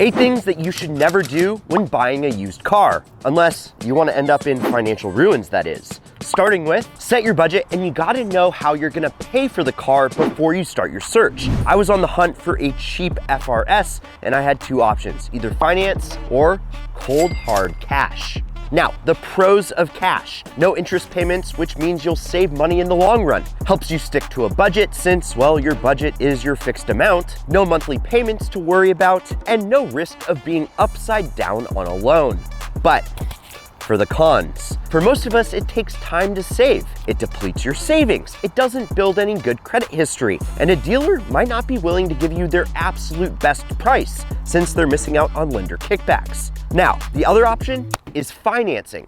8 things that you should never do when buying a used car, unless you want to end up in financial ruins, that is. Starting with, set your budget, and you gotta know how you're gonna pay for the car before you start your search. I was on the hunt for a cheap FRS, and I had 2 options, either finance or cold hard cash. Now, the pros of cash. No interest payments, which means you'll save money in the long run. Helps you stick to a budget since, well, your budget is your fixed amount. No monthly payments to worry about, and no risk of being upside down on a loan. But for the cons. For most of us, it takes time to save. It depletes your savings. It doesn't build any good credit history. And a dealer might not be willing to give you their absolute best price since they're missing out on lender kickbacks. Now, the other option is financing.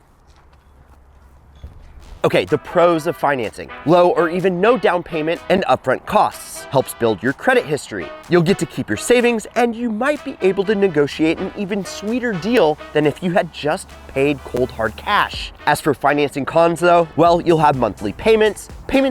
Okay, the pros of financing. Low or even no down payment and upfront costs. Helps build your credit history. You'll get to keep your savings, and you might be able to negotiate an even sweeter deal than if you had just paid cold hard cash. As for financing cons though, well, you'll have monthly payments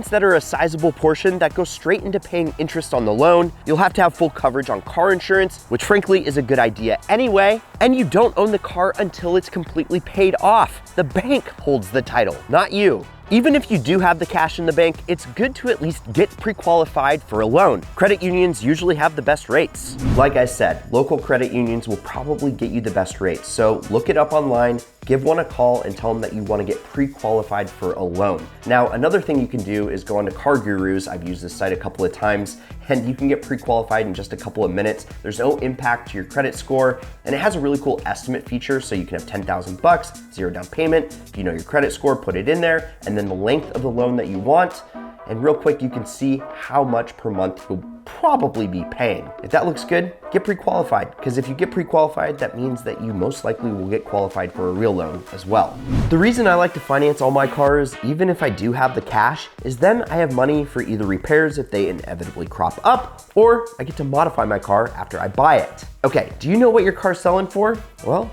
that are a sizable portion that go straight into paying interest on the loan. You'll have to have full coverage on car insurance, which frankly is a good idea anyway, and you don't own the car until it's completely paid off. The bank holds the title, not you. Even if you do have the cash in the bank, it's good to at least get pre-qualified for a loan. Credit unions usually have the best rates. Like I said, local credit unions will probably get you the best rates, so look it up online, give one a call, and tell them that you want to get pre-qualified for a loan. Now, another thing you can do is go onto Car Gurus. I've used this site a couple of times, and you can get pre-qualified in just a couple of minutes. There's no impact to your credit score, and it has a really cool estimate feature, so you can have $10,000, 0 down payment. If you know your credit score, put it in there, and then the length of the loan that you want, and real quick you can see how much per month you'll probably be paying. If that looks good, get pre-qualified, because if you get pre-qualified, that means that you most likely will get qualified for a real loan as well. The reason I like to finance all my cars, even if I do have the cash, is then I have money for either repairs if they inevitably crop up, or I get to modify my car after I buy it. Okay, do you know what your car's selling for? Well,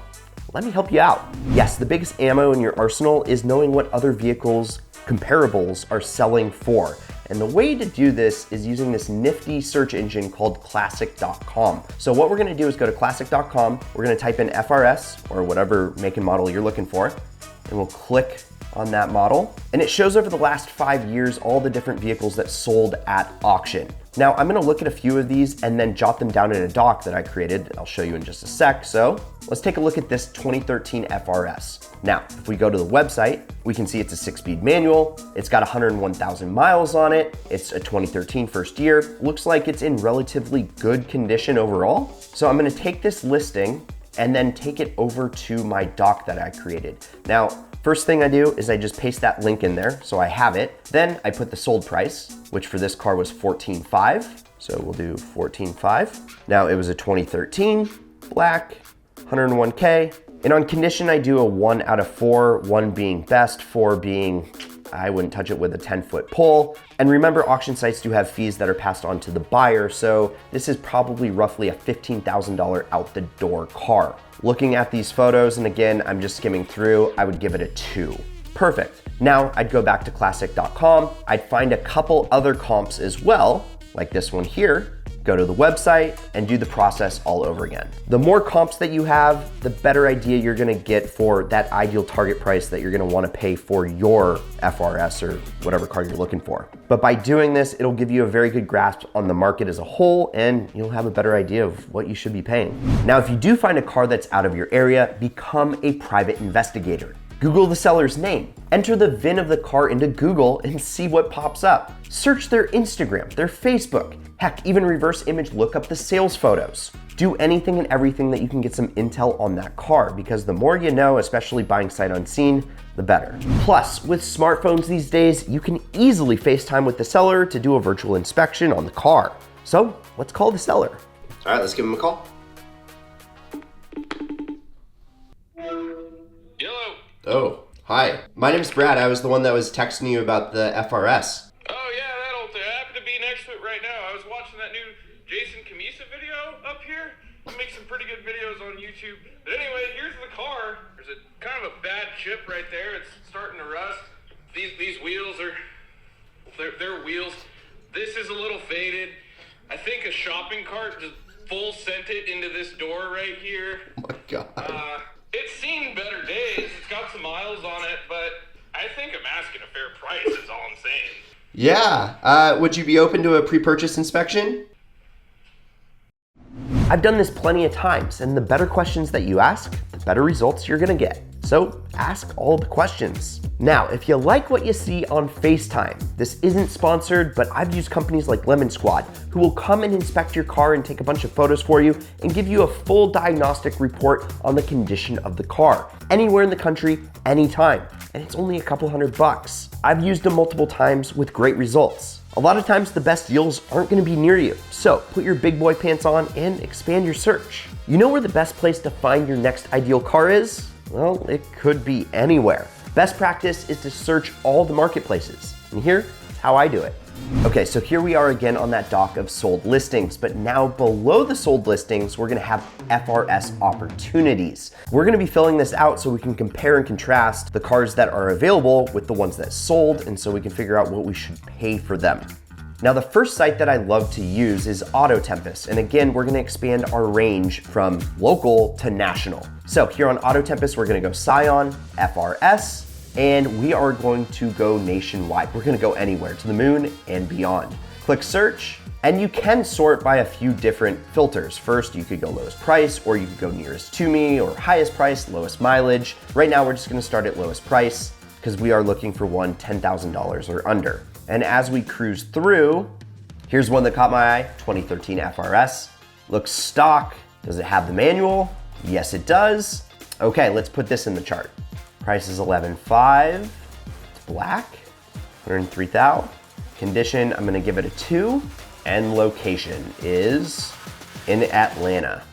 let me help you out. Yes, the biggest ammo in your arsenal is knowing what other vehicles comparables are selling for. And the way to do this is using this nifty search engine called classic.com. So what we're gonna do is go to classic.com, we're gonna type in FRS or whatever make and model you're looking for, and we'll click on that model. And it shows over the last 5 years all the different vehicles that sold at auction. Now I'm gonna look at a few of these and then jot them down in a doc that I created. I'll show you in just a sec. So let's take a look at this 2013 FRS. Now, if we go to the website, we can see it's a 6-speed manual. It's got 101,000 miles on it. It's a 2013 first year. Looks like it's in relatively good condition overall. So I'm gonna take this listing and then take it over to my doc that I created. Now, first thing I do is I just paste that link in there so I have it. Then I put the sold price, which for this car was $14,500. So we'll do $14,500. Now it was a 2013, black, 101K. And on condition, I do a 1 out of 4, 1 being best, 4 being I wouldn't touch it with a 10-foot pole. And remember, auction sites do have fees that are passed on to the buyer, so this is probably roughly a $15,000 out the door car. Looking at these photos, and again, I'm just skimming through, I would give it a 2. Perfect. Now I'd go back to classic.com, I'd find a couple other comps as well, like this one here, go to the website and do the process all over again. The more comps that you have, the better idea you're gonna get for that ideal target price that you're gonna wanna pay for your FRS or whatever car you're looking for. But by doing this, it'll give you a very good grasp on the market as a whole, and you'll have a better idea of what you should be paying. Now, if you do find a car that's out of your area, become a private investigator. Google the seller's name. Enter the VIN of the car into Google and see what pops up. Search their Instagram, their Facebook. Heck, even reverse image look up the sales photos. Do anything and everything that you can get some intel on that car, because the more you know, especially buying sight unseen, the better. Plus, with smartphones these days, you can easily FaceTime with the seller to do a virtual inspection on the car. So let's call the seller. All right, let's give him a call. Hello. Oh, hi. My name's Brad. I was the one that was texting you about the FRS. Oh yeah, that old thing. I happen to be next to it right now. I was watching that new Jason Camisa video up here. He makes some pretty good videos on YouTube. But anyway, here's the car. There's a kind of a bad chip right there. It's starting to rust. These wheels are, they're wheels. This is a little faded. I think a shopping cart just full sent it into this door right here. Oh my God. It's seen better days. It's got some miles on it, but I think I'm asking a fair price is all I'm saying. Yeah. Would you be open to a pre-purchase inspection? I've done this plenty of times, and the better questions that you ask, the better results you're gonna get. So ask all the questions. Now, if you like what you see on FaceTime, this isn't sponsored, but I've used companies like Lemon Squad, who will come and inspect your car and take a bunch of photos for you and give you a full diagnostic report on the condition of the car, anywhere in the country, anytime. And it's only a couple $100. I've used them multiple times with great results. A lot of times the best deals aren't gonna be near you, so put your big boy pants on and expand your search. You know where the best place to find your next ideal car is? Well, it could be anywhere. Best practice is to search all the marketplaces, and here's how I do it. Okay, so here we are again on that dock of sold listings, but now below the sold listings, we're gonna have FRS opportunities. We're gonna be filling this out so we can compare and contrast the cars that are available with the ones that sold, and so we can figure out what we should pay for them. Now, the first site that I love to use is Auto Tempest, and again, we're gonna expand our range from local to national. So here on Auto Tempest, we're gonna go Scion, FRS, and we are going to go nationwide. We're gonna go anywhere, to the moon and beyond. Click search, and you can sort by a few different filters. First, you could go lowest price, or you could go nearest to me, or highest price, lowest mileage. Right now, we're just gonna start at lowest price, because we are looking for one $10,000 or under. And as we cruise through, here's one that caught my eye, 2013 FRS. Looks stock. Does it have the manual? Yes, it does. Okay, let's put this in the chart. Price is $11,500. It's black, 103,000. Condition, I'm gonna give it a 2. And location is in Atlanta.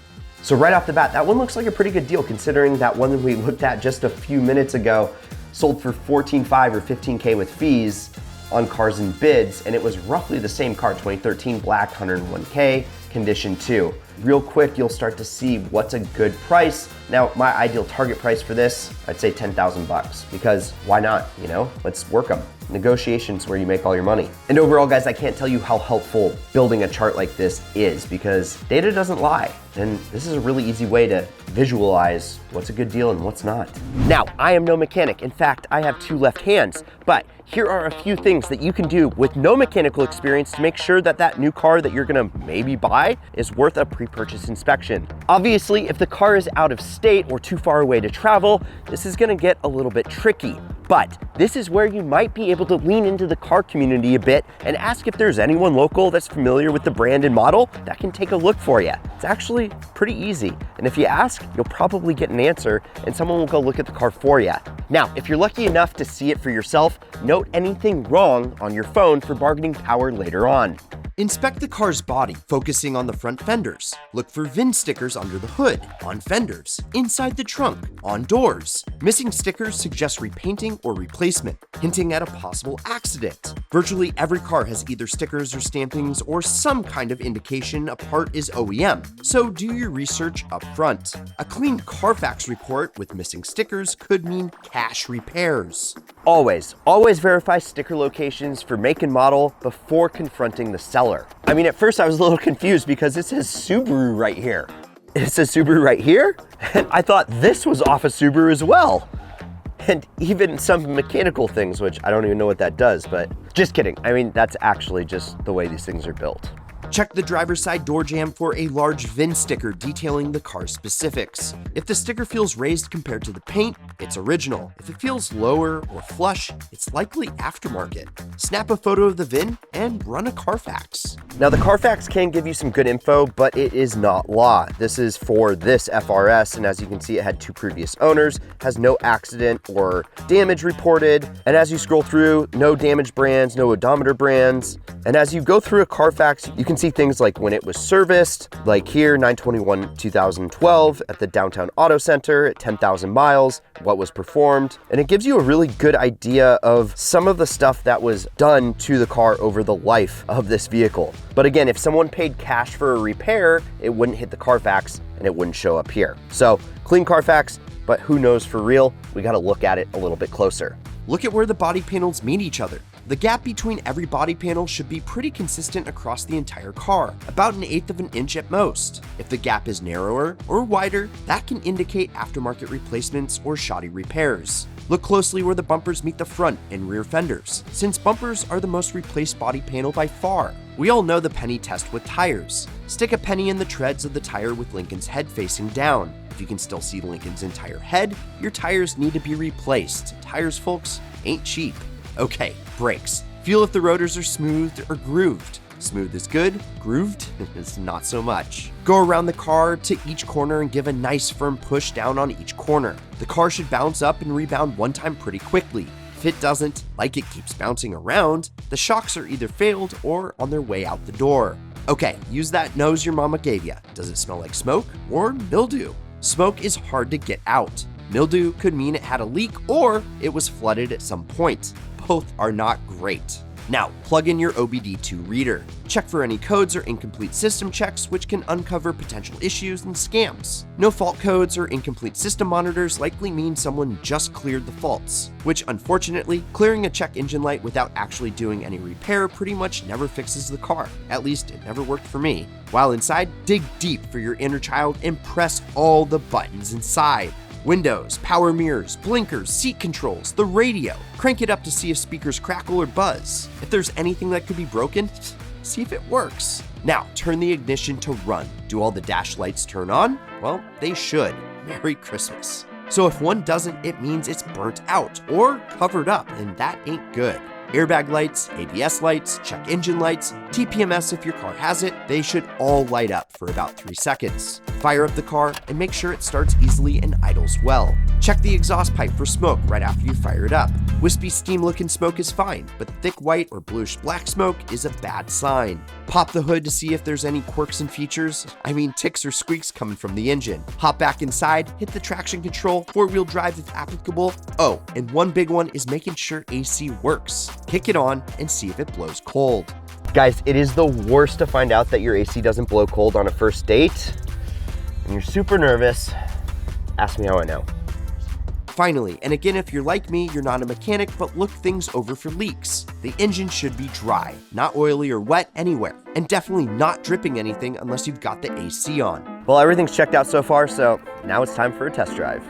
So right off the bat, that one looks like a pretty good deal considering that one that we looked at just a few minutes ago sold for $14,500 or $15K with fees on Cars and Bids, and it was roughly the same car, 2013 black, 101K, condition 2. Real quick, you'll start to see what's a good price. Now, my ideal target price for this, I'd say $10,000 because why not, you know? Let's work them. Negotiations where you make all your money. And overall, guys, I can't tell you how helpful building a chart like this is because data doesn't lie. And this is a really easy way to visualize what's a good deal and what's not. Now, I am no mechanic. In fact, I have 2 left hands, but here are a few things that you can do with no mechanical experience to make sure that that new car that you're gonna maybe buy is worth a pre-purchase inspection. Obviously, if the car is out of state or too far away to travel, this is gonna get a little bit tricky. But this is where you might be able to lean into the car community a bit and ask if there's anyone local that's familiar with the brand and model that can take a look for you. It's actually pretty easy. And if you ask, you'll probably get an answer and someone will go look at the car for you. Now, if you're lucky enough to see it for yourself, note anything wrong on your phone for bargaining power later on. Inspect the car's body, focusing on the front fenders. Look for VIN stickers under the hood, on fenders, inside the trunk, on doors. Missing stickers suggest repainting or replacement, hinting at a possible accident. Virtually every car has either stickers or stampings or some kind of indication a part is OEM, so do your research up front. A clean Carfax report with missing stickers could mean cash repairs. Always verify sticker locations for make and model before confronting the seller. I mean, at first I was a little confused because it says Subaru right here. It says Subaru right here? And I thought this was off a Subaru as well. And even some mechanical things, which I don't even know what that does, but just kidding. I mean, that's actually just the way these things are built. Check the driver's side door jamb for a large VIN sticker detailing the car's specifics. If the sticker feels raised compared to the paint, it's original. If it feels lower or flush, it's likely aftermarket. Snap a photo of the VIN and run a Carfax. Now, the Carfax can give you some good info, but it is not law. This is for this FRS, and as you can see, it had 2 previous owners, has no accident or damage reported, and as you scroll through, no damage brands, no odometer brands, and as you go through a Carfax, you can see things like when it was serviced, like here, 9/21/2012 at the Downtown Auto Center at 10,000 miles, what was performed, and it gives you a really good idea of some of the stuff that was done to the car over the life of this vehicle. But again, if someone paid cash for a repair, it wouldn't hit the Carfax and it wouldn't show up here. So clean Carfax, but who knows for real? We gotta look at it a little bit closer. Look at where the body panels meet each other. The gap between every body panel should be pretty consistent across the entire car, about 1/8 of an inch at most. If the gap is narrower or wider, that can indicate aftermarket replacements or shoddy repairs. Look closely where the bumpers meet the front and rear fenders, since bumpers are the most replaced body panel by far. We all know the penny test with tires. Stick a penny in the treads of the tire with Lincoln's head facing down. If you can still see Lincoln's entire head, your tires need to be replaced. Tires, folks, ain't cheap. Okay, brakes. Feel if the rotors are smoothed or grooved. Smooth is good, grooved is not so much. Go around the car to each corner and give a nice firm push down on each corner. The car should bounce up and rebound one time pretty quickly. If it doesn't, like it keeps bouncing around, the shocks are either failed or on their way out the door. Okay, use that nose your mama gave ya. Does it smell like smoke or mildew? Smoke is hard to get out. Mildew could mean it had a leak or it was flooded at some point. Both are not great. Now, plug in your OBD2 reader. Check for any codes or incomplete system checks, which can uncover potential issues and scams. No fault codes or incomplete system monitors likely mean someone just cleared the faults, which unfortunately, clearing a check engine light without actually doing any repair pretty much never fixes the car. At least it never worked for me. While inside, dig deep for your inner child and press all the buttons inside. Windows, power mirrors, blinkers, seat controls, the radio. Crank it up to see if speakers crackle or buzz. If there's anything that could be broken, see if it works. Now, turn the ignition to run. Do all the dash lights turn on? Well, they should. Merry Christmas. So if one doesn't, it means it's burnt out or covered up, and that ain't good. Airbag lights, ABS lights, check engine lights, TPMS if your car has it, they should all light up for about 3 seconds. Fire up the car and make sure it starts easily and idles well. Check the exhaust pipe for smoke right after you fire it up. Wispy steam-looking smoke is fine, but thick white or bluish black smoke is a bad sign. Pop the hood to see if there's any quirks and features. I mean ticks or squeaks coming from the engine. Hop back inside, hit the traction control, 4-wheel drive if applicable. Oh, and one big one is making sure AC works. Kick it on and see if it blows cold. Guys, it is the worst to find out that your AC doesn't blow cold on a first date, and you're super nervous. Ask me how I know. Finally, and again, if you're like me, you're not a mechanic, but look things over for leaks. The engine should be dry, not oily or wet anywhere, and definitely not dripping anything unless you've got the AC on. Well, everything's checked out so far, so now it's time for a test drive.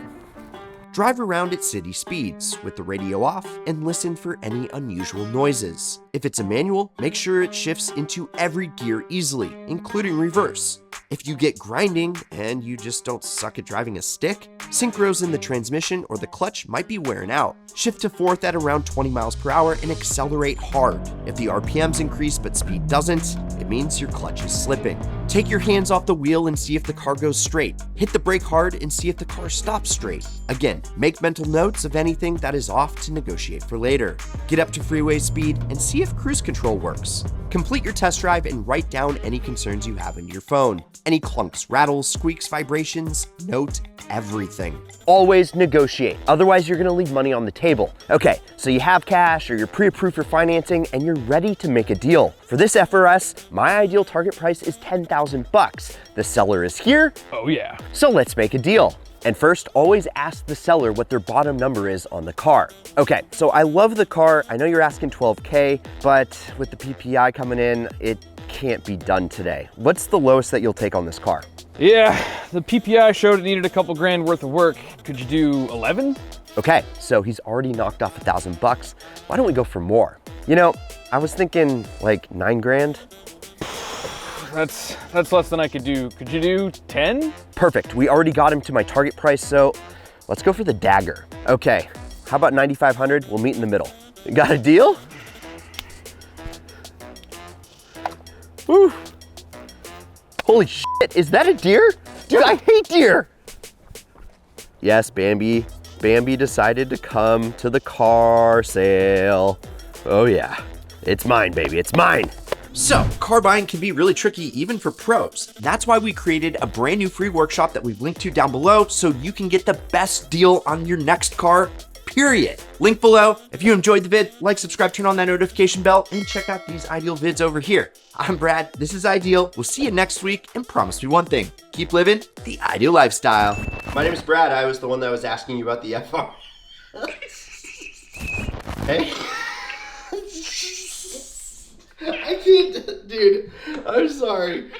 Drive around at city speeds with the radio off and listen for any unusual noises. If it's a manual, make sure it shifts into every gear easily, including reverse. If you get grinding and you just don't suck at driving a stick, synchros in the transmission or the clutch might be wearing out. Shift to fourth at around 20 miles per hour and accelerate hard. If the RPMs increase but speed doesn't, it means your clutch is slipping. Take your hands off the wheel and see if the car goes straight. Hit the brake hard and see if the car stops straight. Again, make mental notes of anything that is off to negotiate for later. Get up to freeway speed and see if cruise control works. Complete your test drive and write down any concerns you have in your phone. Any clunks, rattles, squeaks, vibrations, note everything. Always negotiate, otherwise you're gonna leave money on the table. Okay, so you have cash or you're pre-approved for financing and you're ready to make a deal. For this FRS, my ideal target price is $10,000. The seller is here. Oh yeah. So let's make a deal. And first, always ask the seller what their bottom number is on the car. Okay, so I love the car. I know you're asking $12K, but with the PPI coming in, it can't be done today. What's the lowest that you'll take on this car? Yeah, the PPI showed it needed a couple grand worth of work. Could you do 11? Okay, so he's already knocked off $1,000. Why don't we go for more? You know, I was thinking like 9 grand. That's less than I could do. Could you do 10? Perfect, we already got him to my target price, so let's go for the dagger. Okay, how about 9,500? We'll meet in the middle. You got a deal? Woo. Holy shit, is that a deer? Dude, I hate deer. Yes, Bambi. Bambi decided to come to the car sale. Oh yeah, it's mine, baby, it's mine. So, car buying can be really tricky even for pros. That's why we created a brand new free workshop that we've linked to down below so you can get the best deal on your next car, period. Link below. If you enjoyed the vid, like, subscribe, turn on that notification bell, and check out these Ideal vids over here. I'm Brad, this is Ideal. We'll see you next week, and promise me one thing, keep living the Ideal lifestyle. My name is Brad, I was the one that was asking you about the FR. Hey. Dude, I'm sorry.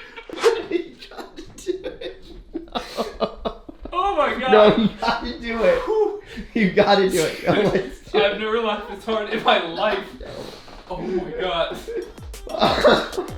You gotta do it. No. Oh my god. No, you gotta do it. You gotta do it. No, let's do I've never laughed this hard in my life. Oh my god. it.